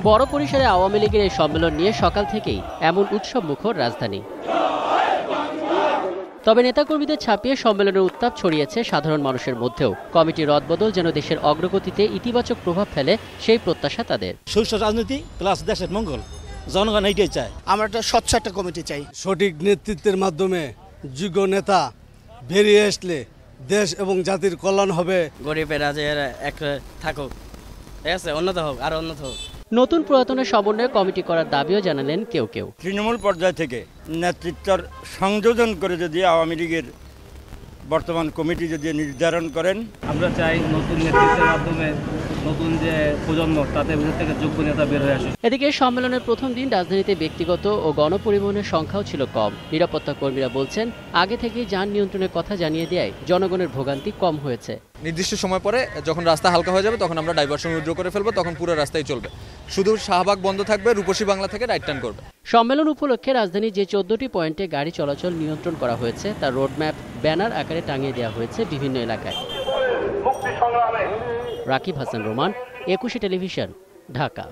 বড় পরিসরে আওয়ামী লীগের এই সম্মেলন নিয়ে সকাল থেকেই এমন উৎসব মুখর রাজধানী। তবে নেতাকর্মীদের ছাপিয়ে সম্মেলনের উত্তাপ ছড়িয়েছে সাধারণ মানুষের মধ্যেও। কমিটির রদবদল যেন দেশের অগ্রগতিতে ইতিবাচক প্রভাব ফেলে সেই প্রত্যাশা তাদের। সুষ্ঠু রাজনীতি প্লাস দেশের মঙ্গল, জনগণ এইটাই চায়। আমরা একটা স্বচ্ছ একটা কমিটি চাই। সঠিক নেতৃত্বের মাধ্যমে যোগ্য নেতা বেরিয়ে আসলে দেশ এবং জাতির কল্যাণ হবে। গরিবেরা যে এক থাকুক, ঠিক আছে, উন্নত হোক, আর উন্নত হোক। নতুন পুরাতনের সমন্বয়ে কমিটি করার দাবিও জানালেন কেউ কেউ। তৃণমূল পর্যায় থেকে নেতৃত্বের সংযোজন করে যদি আওয়ামী লীগের বর্তমান কমিটি যদি নির্ধারণ করেন, আমরা চাই নতুন নেতৃত্বের মাধ্যমে নতুন যে প্রজন্ম তাতে ভিতর থেকে যোগ্য নেতা বের হয়ে আসে। এদিকে সম্মেলনের প্রথম দিন রাজধানীতে ব্যক্তিগত ও গণপরিবহনের সংখ্যাও ছিল কম। নিরাপত্তা কর্মীরা বলছেন, আগে থেকেই যান নিয়ন্ত্রণের কথা জানিয়ে দেয় জনগণের ভোগান্তি কম হয়েছে। নির্দিষ্ট সময় পরে যখন রাস্তা হালকা হয়ে যাবে তখন আমরা ডাইভারশন উইথড্র করে ফেলবো, তখন পুরো রাস্তায় চলবে। শুধু শাহবাগ বন্ধ থাকবে, রূপসী বাংলা থেকে রাইট টার্ন করবে। সম্মেলন উপলক্ষে রাজধানীর যে 14টি পয়েন্টে গাড়ি চলাচল নিয়ন্ত্রণ করা হয়েছে তার রোডম্যাপ ব্যানার আকারে টাঙিয়ে দেওয়া হয়েছে বিভিন্ন এলাকায়। Rakib Hasan Roman, 21 television, Dhaka.